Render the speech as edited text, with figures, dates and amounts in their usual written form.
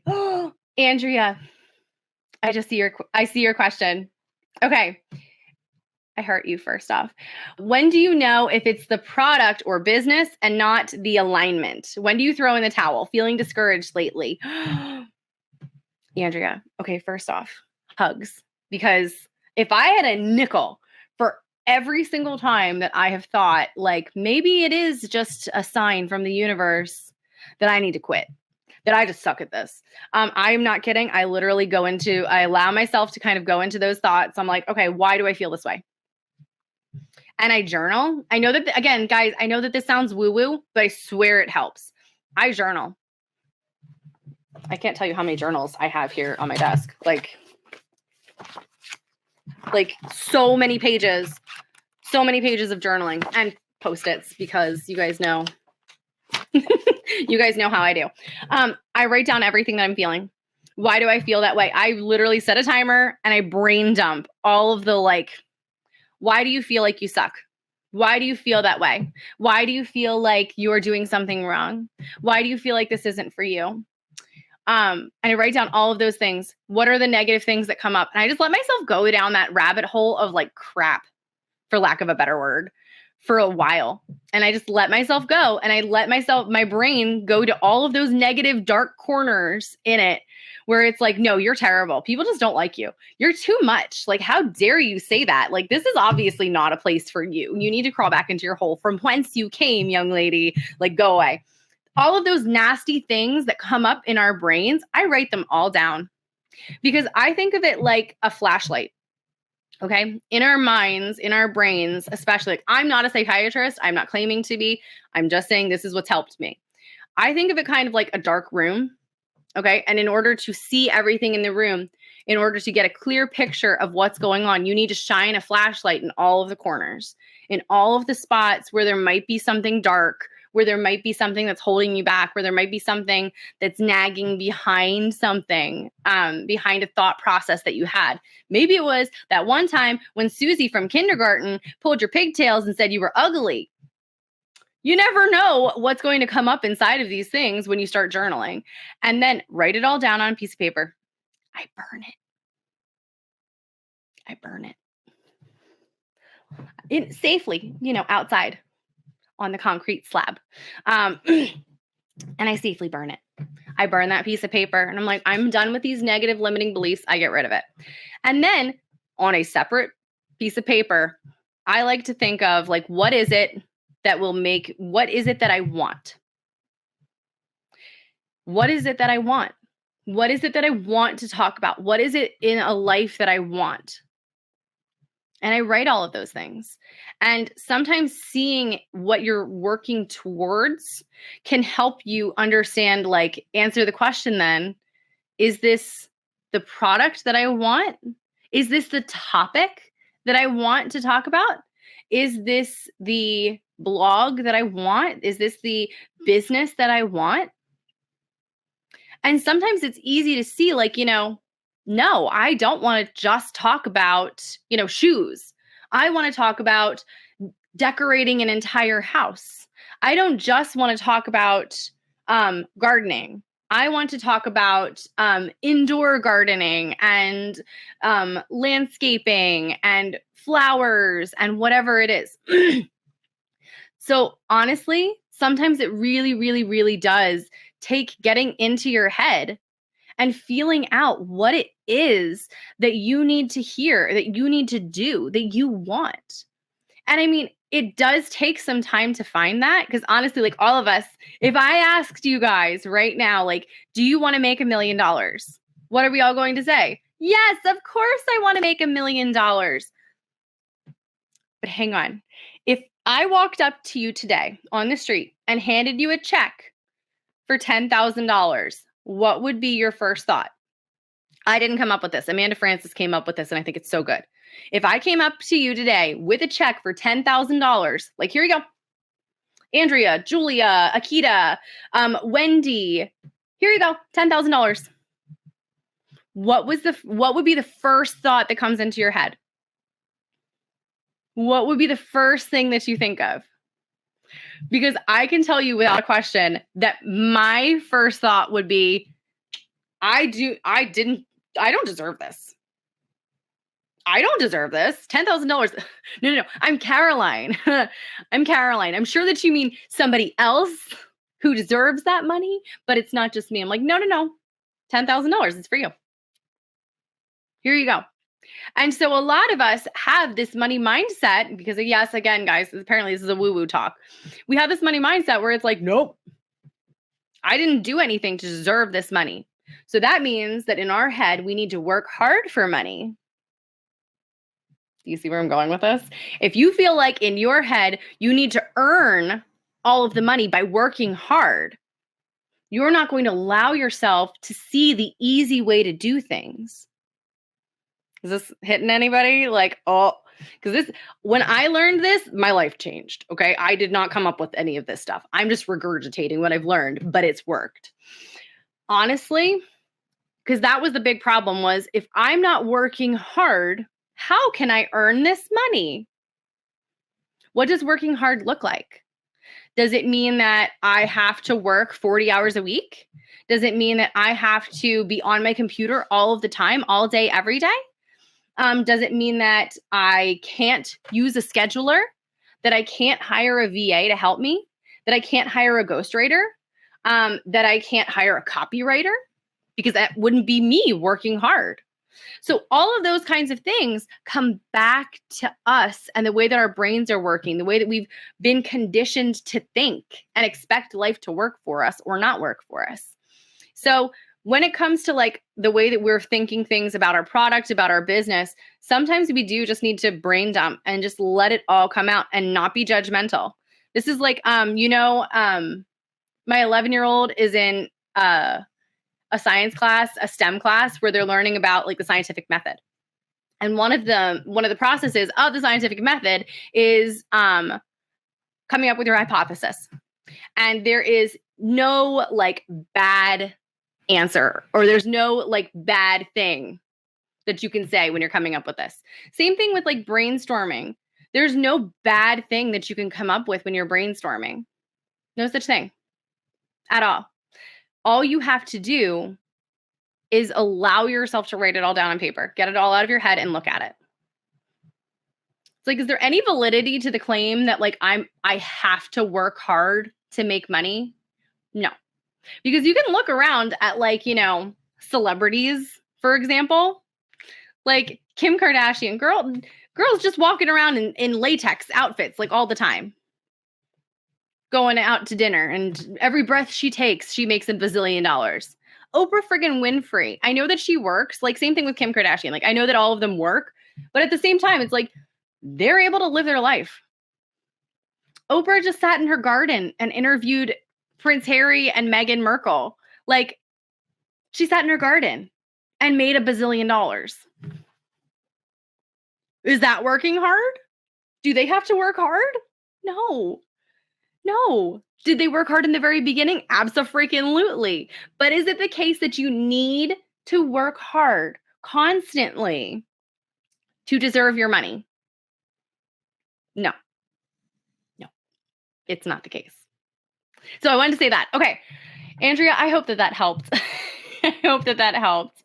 Okay. Andrea, I see your question. Okay. I hurt you first off. When do you know if it's the product or business and not the alignment? When do you throw in the towel? Feeling discouraged lately? Andrea, okay, first off, hugs. Because if I had a nickel for every single time that I have thought, like, maybe it is just a sign from the universe that I need to quit, that I just suck at this. I'm not kidding. I allow myself to kind of go into those thoughts. I'm like, okay, why do I feel this way? And I journal. I know that, again, guys, I know that this sounds woo-woo, but I swear it helps. I journal. I can't tell you how many journals I have here on my desk. Like so many pages of journaling and Post-its, because you guys know, you guys know how I do. I write down everything that I'm feeling. Why do I feel that way? I literally set a timer and I brain dump all of the why do you feel like you suck? Why do you feel that way? Why do you feel like you're doing something wrong? Why do you feel like this isn't for you? And I write down all of those things. What are the negative things that come up? And I just let myself go down that rabbit hole of crap, for lack of a better word, for a while. And I just let myself go. And I let my brain go to all of those negative, dark corners in it where it's like, no, you're terrible. People just don't like you. You're too much. How dare you say that? This is obviously not a place for you. You need to crawl back into your hole from whence you came, young lady. Go away. All of those nasty things that come up in our brains, I write them all down, because I think of it like a flashlight. Okay. In our minds, in our brains, especially, I'm not a psychiatrist. I'm not claiming to be. I'm just saying this is what's helped me. I think of it kind of like a dark room. Okay. And in order to see everything in the room, in order to get a clear picture of what's going on, you need to shine a flashlight in all of the corners, in all of the spots where there might be something dark, where there might be something that's holding you back, where there might be something that's nagging behind something, behind a thought process that you had. Maybe it was that one time when Susie from kindergarten pulled your pigtails and said you were ugly. You never know what's going to come up inside of these things when you start journaling. And then write it all down on a piece of paper. I burn it safely, outside on the concrete slab. And I safely burn it. I burn that piece of paper and I'm like, I'm done with these negative limiting beliefs. I get rid of it. And then on a separate piece of paper, I like to think of what is it that I want? What is it that I want? What is it that I want to talk about? What is it in a life that I want? And I write all of those things. And sometimes seeing what you're working towards can help you understand, answer the question then, is this the product that I want? Is this the topic that I want to talk about? Is this the blog that I want? Is this the business that I want? And sometimes it's easy to see, no, I don't want to just talk about, shoes. I want to talk about decorating an entire house. I don't just want to talk about gardening. I want to talk about indoor gardening and landscaping and flowers and whatever it is. So honestly, sometimes it really, really, really does take getting into your head and feeling out what it is that you need to hear, that you need to do, that you want. And I mean, it does take some time to find that, because honestly, all of us, if I asked you guys right now, do you want to make $1 million? What are we all going to say? Yes, of course I want to make $1 million. But hang on. If I walked up to you today on the street and handed you a check for $10,000, what would be your first thought? I didn't come up with this. Amanda Francis came up with this, and I think it's so good. If I came up to you today with a check for $10,000, here you go. Andrea, Julia, Akita, Wendy, here you go, $10,000. What would be the first thought that comes into your head? What would be the first thing that you think of? Because I can tell you without a question that my first thought would be, I don't deserve this. I don't deserve this. $10,000. No. I'm Caroline. I'm Caroline. I'm sure that you mean somebody else who deserves that money, but it's not just me. I'm like, no. $10,000. It's for you. Here you go. And so a lot of us have this money mindset because, yes, again, guys, apparently this is a woo-woo talk. We have this money mindset where it's like, nope, I didn't do anything to deserve this money. So that means that in our head, we need to work hard for money. Do you see where I'm going with this? If you feel like in your head, you need to earn all of the money by working hard, you're not going to allow yourself to see the easy way to do things. Is this hitting anybody? Like, oh, because when I learned this, my life changed. Okay. I did not come up with any of this stuff. I'm just regurgitating what I've learned, but it's worked. Honestly, because that was the big problem was if I'm not working hard, how can I earn this money? What does working hard look like? Does it mean that I have to work 40 hours a week? Does it mean that I have to be on my computer all of the time, all day, every day? Does it mean that I can't use a scheduler, that I can't hire a VA to help me, that I can't hire a ghostwriter, that I can't hire a copywriter? Because that wouldn't be me working hard. So all of those kinds of things come back to us and the way that our brains are working, the way that we've been conditioned to think and expect life to work for us or not work for us. So when it comes to like the way that we're thinking things about our product, about our business, sometimes we do just need to brain dump and just let it all come out and not be judgmental. This is like, my 11-year-old is in a science class, a STEM class, where they're learning about like the scientific method. And one of the processes of the scientific method is coming up with your hypothesis. And there is no like bad answer, or there's no like bad thing that you can say when you're coming up with this. Same thing with like brainstorming. There's no bad thing that you can come up with when you're brainstorming. No such thing at all. All you have to do is allow yourself to write it all down on paper, get it all out of your head and look at it. It's like, is there any validity to the claim that like I have to work hard to make money? No. Because you can look around at like, celebrities, for example, like Kim Kardashian, girls just walking around in latex outfits like all the time, going out to dinner, and every breath she takes, she makes $1 bazillion. Oprah friggin' Winfrey. I know that she works, like same thing with Kim Kardashian. Like I know that all of them work, but at the same time, it's like they're able to live their life. Oprah just sat in her garden and interviewed Prince Harry and Meghan Markle. Like she sat in her garden and made $1 bazillion. Is that working hard? Do they have to work hard? No. Did they work hard in the very beginning? Abso-freaking-lutely. But is it the case that you need to work hard constantly to deserve your money? No, it's not the case. So I wanted to say that. Okay, Andrea, I hope that helped. I hope that helped.